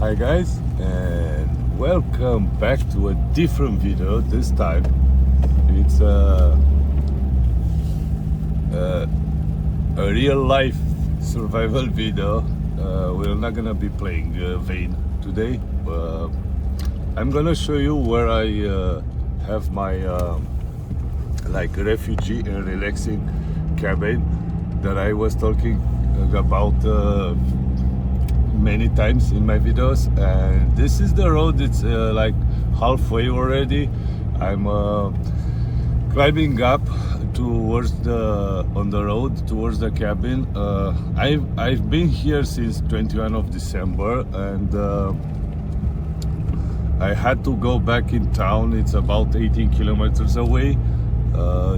Hi guys, and welcome back to a different video. This time it's a real life survival video. We're not gonna be playing Vane today. I'm gonna show you where I have my like refugee and relaxing cabin that I was talking about many times in my videos. And this is the road. It's like halfway already. I'm climbing up towards on the road towards the cabin. I've been here since 21 of December, and I had to go back in town. It's about 18 kilometers away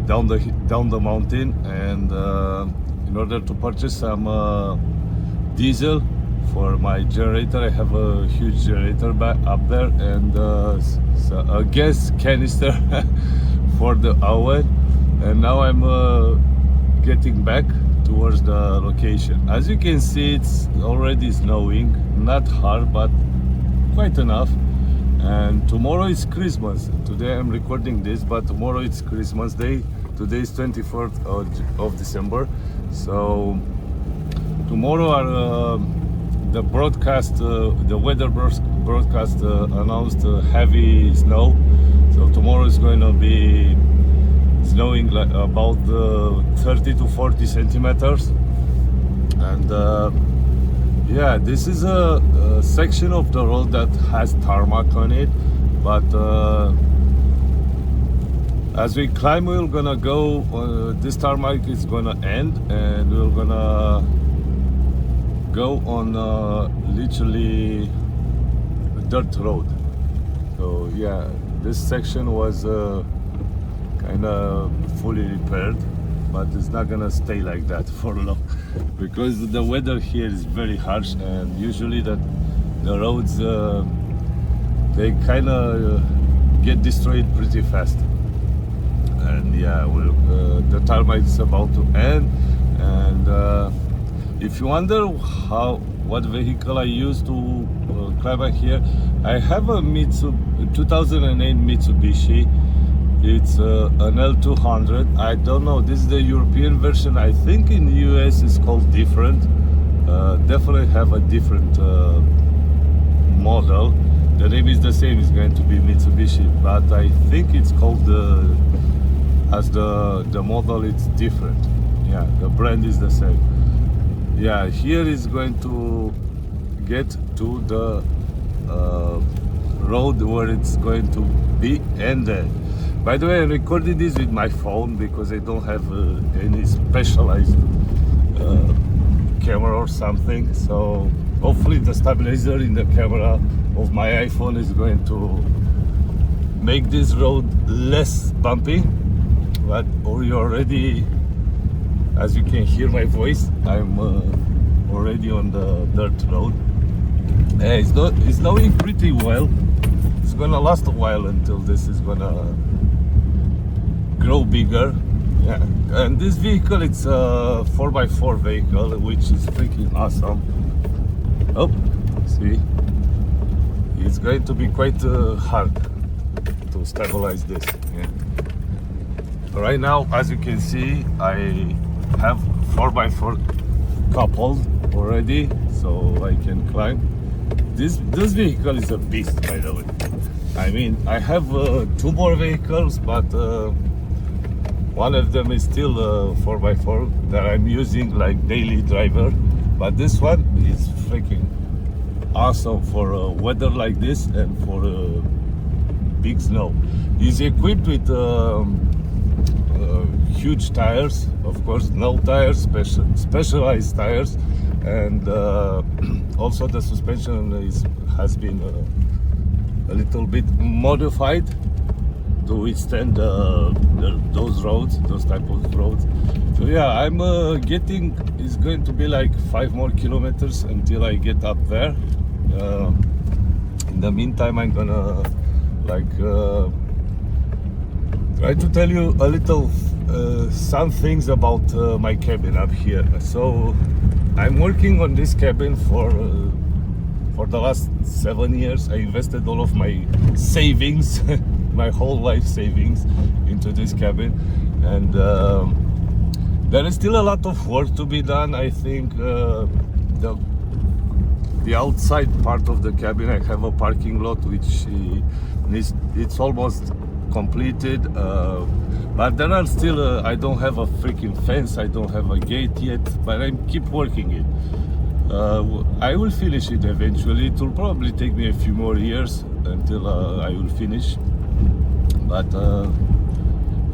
down the mountain, and in order to purchase some diesel for my generator. I have a huge generator back up there, and so a gas canister for the oven. And now I'm getting back towards the location. As you can see, it's already snowing, not hard but quite enough. And tomorrow is Christmas. Today I'm recording this, but tomorrow it's Christmas Day. Today is 24th of December. So tomorrow are the broadcast, the weather broadcast announced heavy snow. So tomorrow is going to be snowing like about 30 to 40 centimeters. And yeah, this is a section of the road that has tarmac on it, but as we climb, we're gonna go, this tarmac is gonna end, and we're gonna go on literally a dirt road. So yeah, this section was kind of fully repaired, but it's not gonna stay like that for long because the weather here is very harsh, and usually the roads they kind of get destroyed pretty fast. And yeah, the tarmac is about to end. And if you wonder what vehicle I use to climb back here, I have a 2008 Mitsubishi. It's an L200. I don't know, this is the European version. I think in the US it's called different. Definitely have a different model. The name is the same, it's going to be Mitsubishi, but I think it's called as the model it's different. Yeah, the brand is the same. Yeah, here is going to get to the road where it's going to be ended. By the way, I'm recording this with my phone because I don't have any specialized camera or something. So hopefully the stabilizer in the camera of my iPhone is going to make this road less bumpy. But we already, as you can hear my voice, I'm already on the dirt road. It's snowing pretty well. It's gonna last a while until this is gonna grow bigger. Yeah, and this vehicle, it's a 4x4 vehicle, which is freaking awesome. Oh, see, it's going to be quite hard to stabilize this. Yeah. Right now, as you can see, I have 4x4 coupled already, so I can climb. This vehicle is a beast, by the way. I mean, I have two more vehicles, but one of them is still a 4x4 that I'm using like daily driver. But this one is freaking awesome for weather like this and for big snow. It's equipped with huge tires, of course, no tires, specialized tires, and also the suspension has been a little bit modified to withstand those roads, those type of roads. So yeah, I'm getting, it's going to be like 5 more kilometers until I get up there. In the meantime, I'm gonna like try to tell you a little some things about my cabin up here. So I'm working on this cabin for for the last 7 years. I invested all of my savings, my whole life savings, into this cabin, and there is still a lot of work to be done. I think the outside part of the cabin, I have a parking lot which it's almost completed, but there are still I don't have a freaking fence, I don't have a gate yet, but I keep working it. I will finish it eventually. It will probably take me a few more years until I will finish, but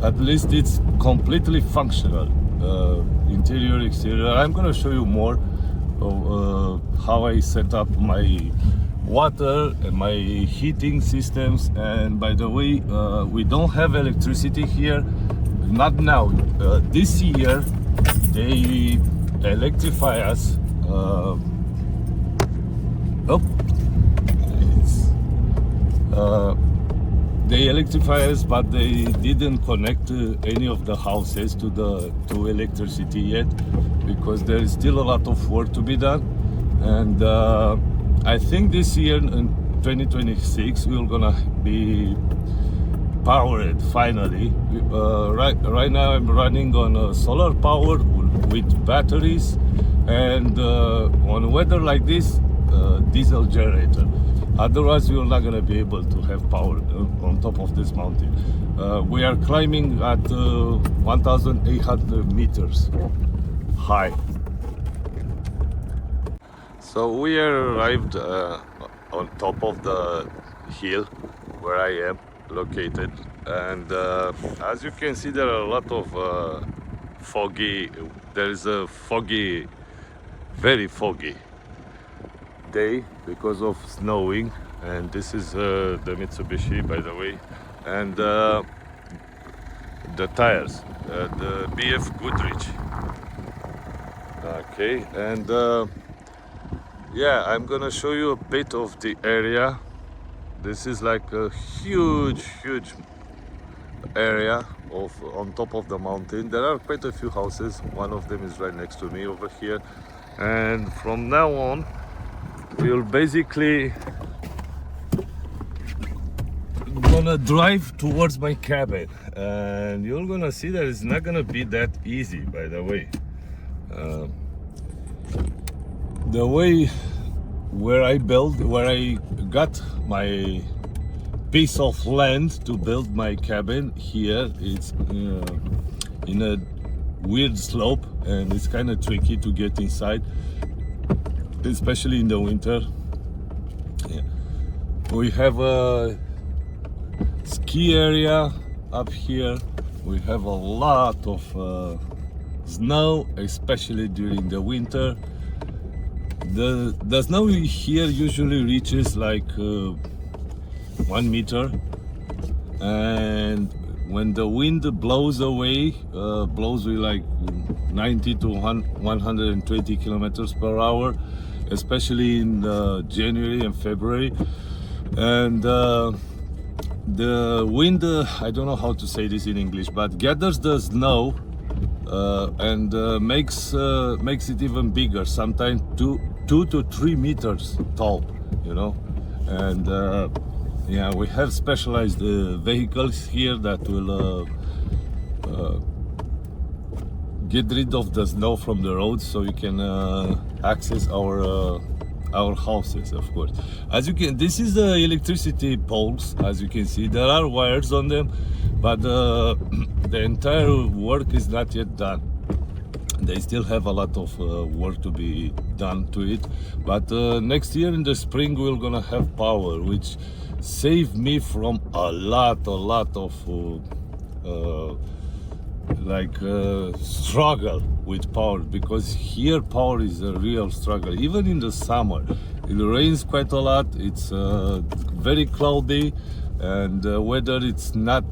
at least it's completely functional, interior, exterior. I'm gonna show you more of how I set up my water and my heating systems. And by the way, we don't have electricity here, not now. This year they electrify us. They electrify us, but they didn't connect any of the houses to electricity yet, because there is still a lot of work to be done. And I think this year in 2026 we're gonna be powered finally. Right now I'm running on solar power with batteries, and on weather like this, diesel generator. Otherwise we're not gonna be able to have power on top of this mountain. We are climbing at 1,800 meters high. So we arrived on top of the hill where I am located, and as you can see, there are a lot of foggy. There is a foggy, very foggy day because of snowing, and this is the Mitsubishi, by the way, and the tires, the BF Goodrich. Okay, and yeah, I'm gonna show you a bit of the area. This is like a huge area on top of the mountain. There are quite a few houses. One of them is right next to me over here, and from now on we'll basically gonna drive towards my cabin, and you're gonna see that it's not gonna be that easy, by the way. The way where I got my piece of land to build my cabin here, it's in a weird slope, and it's kind of tricky to get inside, especially in the winter. Yeah. We have a ski area up here. We have a lot of snow, especially during the winter. The snow here usually reaches like 1 meter, and when the wind blows away, blows with like 90 to 120 kilometers per hour, especially in January and February. And the wind, I don't know how to say this in English, but gathers the snow and makes it even bigger, sometimes 2 to 3 meters tall, you know. And yeah, we have specialized vehicles here that will get rid of the snow from the roads, so we can access our houses, of course. As you can, this is the electricity poles. As you can see, there are wires on them, but the entire work is not yet done. They still have a lot of work to be done to it, but next year in the spring we're gonna have power, which saved me from a lot of struggle with power, because here power is a real struggle. Even in the summer, it rains quite a lot. It's very cloudy, and weather, it's not.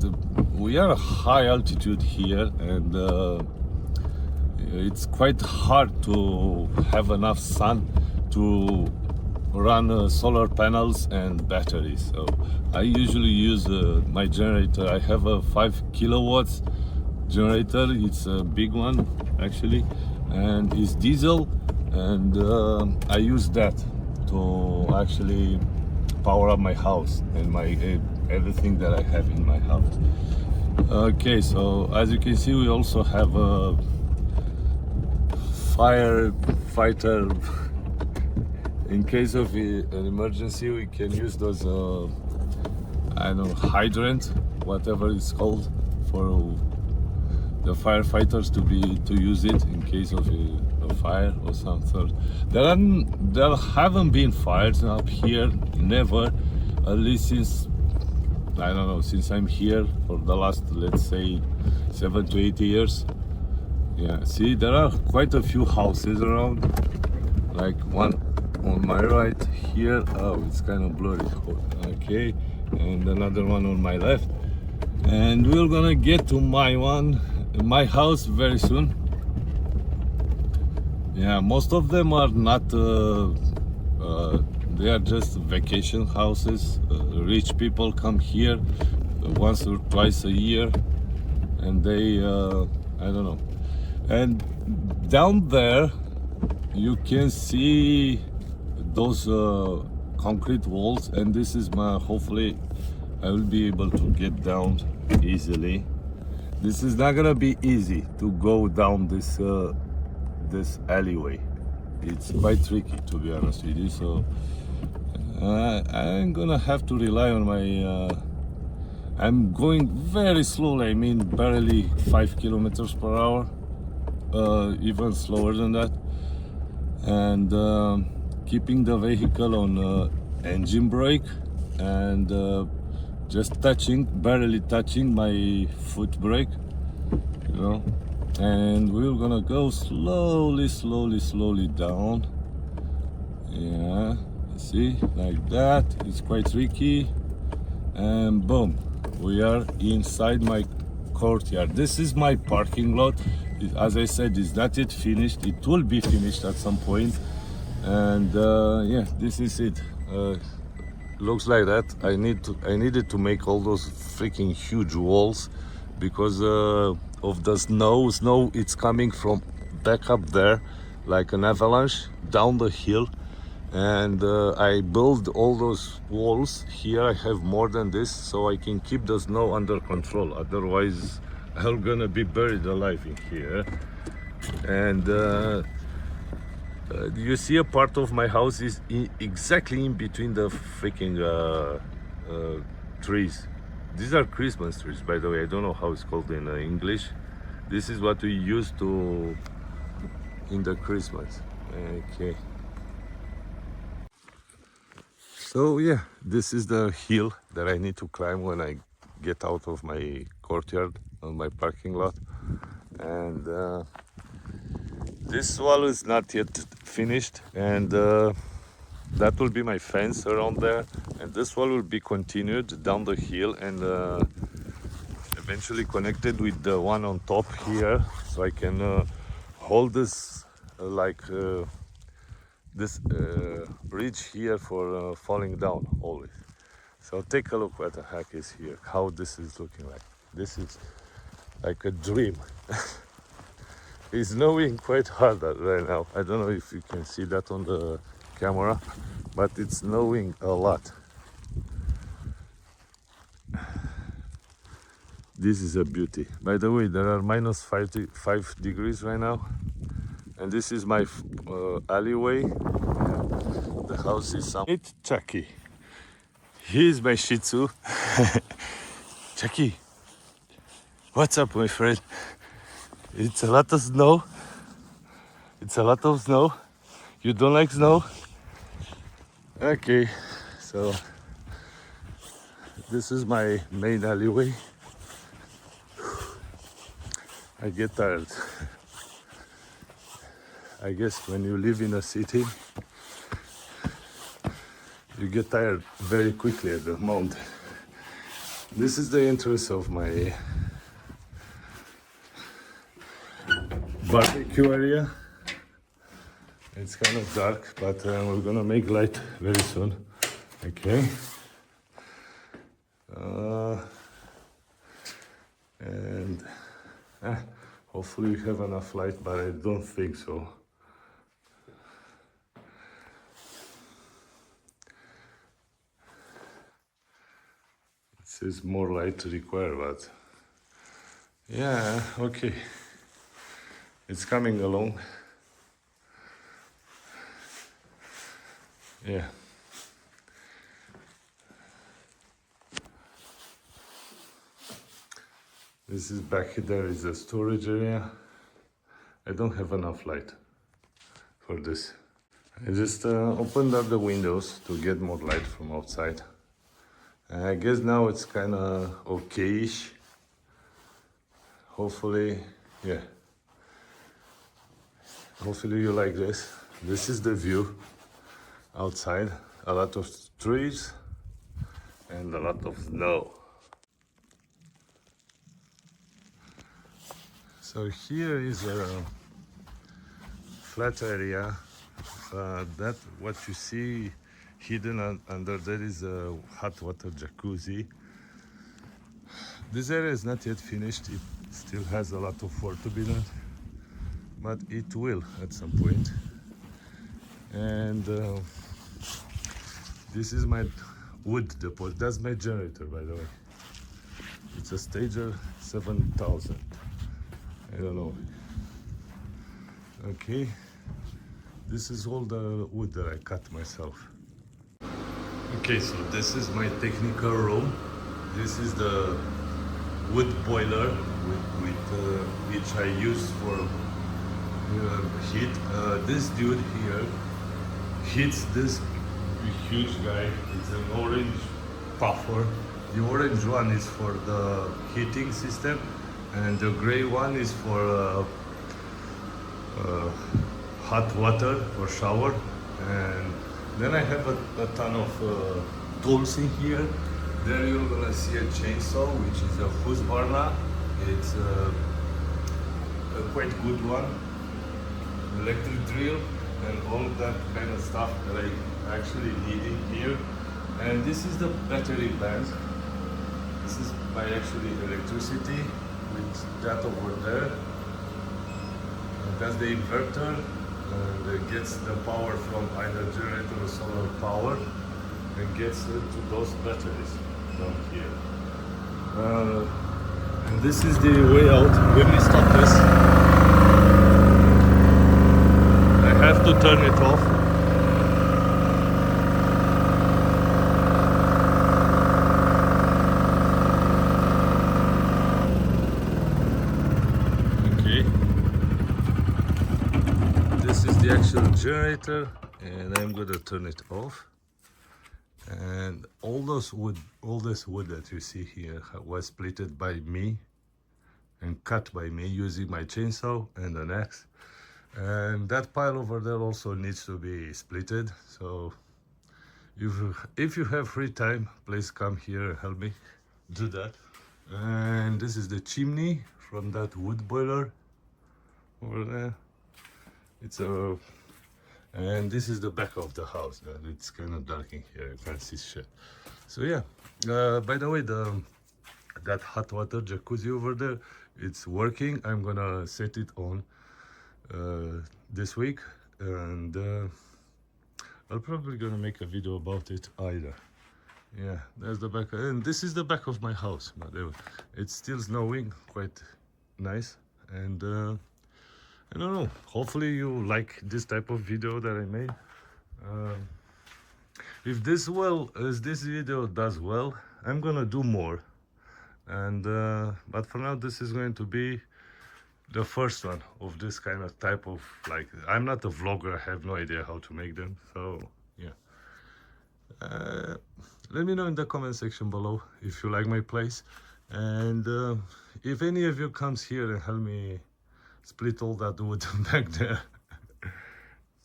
We are a high altitude here, and it's quite hard to have enough sun to run solar panels and batteries. So I usually use my generator. I have a 5 kilowatts generator. It's a big one actually, and it's diesel, and I use that to actually power up my house and my everything that I have in my house. Okay, so as you can see, we also have a firefighter. In case of an emergency, we can use those I don't know, hydrant, whatever it's called, for the firefighters to use it in case of a fire or something. There haven't been fires up here, never, at least since, I don't know, since I'm here for the last, let's say, 7 to 8 years. Yeah, see, there are quite a few houses around, like one on my right here. Oh, it's kind of blurry. Okay, and another one on my left. And we're gonna get to my house very soon. Yeah, most of them are not they are just vacation houses. Rich people come here once or twice a year, and they I don't know. And down there you can see those concrete walls, and this is my, hopefully I will be able to get down easily. This is not gonna be easy to go down this this alleyway. It's quite tricky, to be honest with you. So I'm gonna have to rely on my I'm going very slowly, I mean barely 5 kilometers per hour, even slower than that, and keeping the vehicle on engine brake, and just barely touching my foot brake, you know. And we're gonna go slowly down. Yeah, see, like that. It's quite tricky, and boom, we are inside my courtyard. This is my parking lot. As I said, it's not yet finished. It will be finished at some point. And yeah, this is it. Looks like that. I needed to make all those freaking huge walls because of the snow. It's coming from back up there like an avalanche down the hill, and I built all those walls here. I have more than this, so I can keep the snow under control. Otherwise I'm gonna be buried alive in here. And you see, a part of my house is exactly in between the freaking trees. These are Christmas trees, by the way. I don't know how it's called in English. This is what we use to in the Christmas. Okay. So yeah, this is the hill that I need to climb when I get out of my courtyard on my parking lot. And this wall is not yet finished, and that will be my fence around there, and this wall will be continued down the hill and eventually connected with the one on top here, so I can hold this this bridge here for falling down always. So take a look what the heck is here, how this is looking like. This is like a dream. It's snowing quite hard right now. I don't know if you can see that on the camera, but it's snowing a lot. This is a beauty. By the way, there are minus 5 degrees right now, and this is my alleyway. The house is some. It's Chucky. He's my Shih Tzu. Chucky, what's up, my friend? It's a lot of snow. It's a lot of snow. You don't like snow? Okay, so this is my main alleyway. I get tired. I guess when you live in a city, you get tired very quickly at the moment. This is the entrance of my barbecue area. It's kind of dark, but we're gonna make light very soon. Okay. And hopefully we have enough light, but I don't think so. Says more light required, but yeah, okay. It's coming along. Yeah. This is back there is a storage area. I don't have enough light for this. I just opened up the windows to get more light from outside. And I guess now it's kind of okay-ish. Hopefully, yeah. Hopefully you like this. This is the view outside. A lot of trees and a lot of snow. So here is a flat area. That what you see hidden under there is a hot water jacuzzi. This area is not yet finished. It still has a lot of work to be done, but it will at some point. And this is my wood deposit. That's my generator, by the way. It's a Stager 7000. I don't know. Okay, this is all the wood that I cut myself. Okay, so this is my technical room. This is the wood boiler which I use for heat. This dude here heats this huge guy. It's an orange puffer. The orange one is for the heating system, and the gray one is for hot water for shower. And then I have a ton of tools in here. There you're gonna see a chainsaw, which is a Husqvarna. It's a quite good one. Electric drill and all that kind of stuff that I actually need in here. And this is the battery bank. This is by actually electricity with that over there. And that's the inverter, and it gets the power from either generator or solar power and gets it to those batteries down here. And this is the way out. When we stop this, I have to turn it off. Okay. This is the actual generator, and I'm gonna turn it off. And all this wood that you see here was splitted by me and cut by me using my chainsaw and an axe. And that pile over there also needs to be splitted. So if you have free time, please come here and help me do that. And this is the chimney from that wood boiler over there. And this is the back of the house. It's kind of dark in here, you can't see shit. So yeah, by the way, that hot water jacuzzi over there, it's working. I'm gonna set it on this week, and I'm probably gonna make a video about it either. Yeah, there's the back, and this is the back of my house. But it's still snowing, quite nice. And I don't know, hopefully you like this type of video that I made. If this video does well, I'm gonna do more. And but for now, this is going to be the first one of this kind of type of, like, I'm not a vlogger, I have no idea how to make them. So yeah, let me know in the comment section below if you like my place, and if any of you comes here and help me split all that wood back there.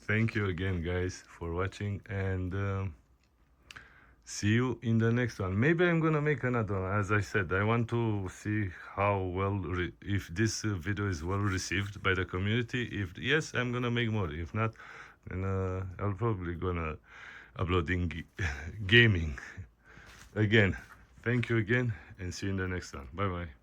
Thank you again, guys, for watching, and see you in the next one. Maybe I'm gonna make another one. As I said, I want to see how well if this video is well received by the community. If yes, I'm gonna make more. If not, then I'll probably gonna upload in gaming again. Thank you again, and see you in the next one. Bye bye.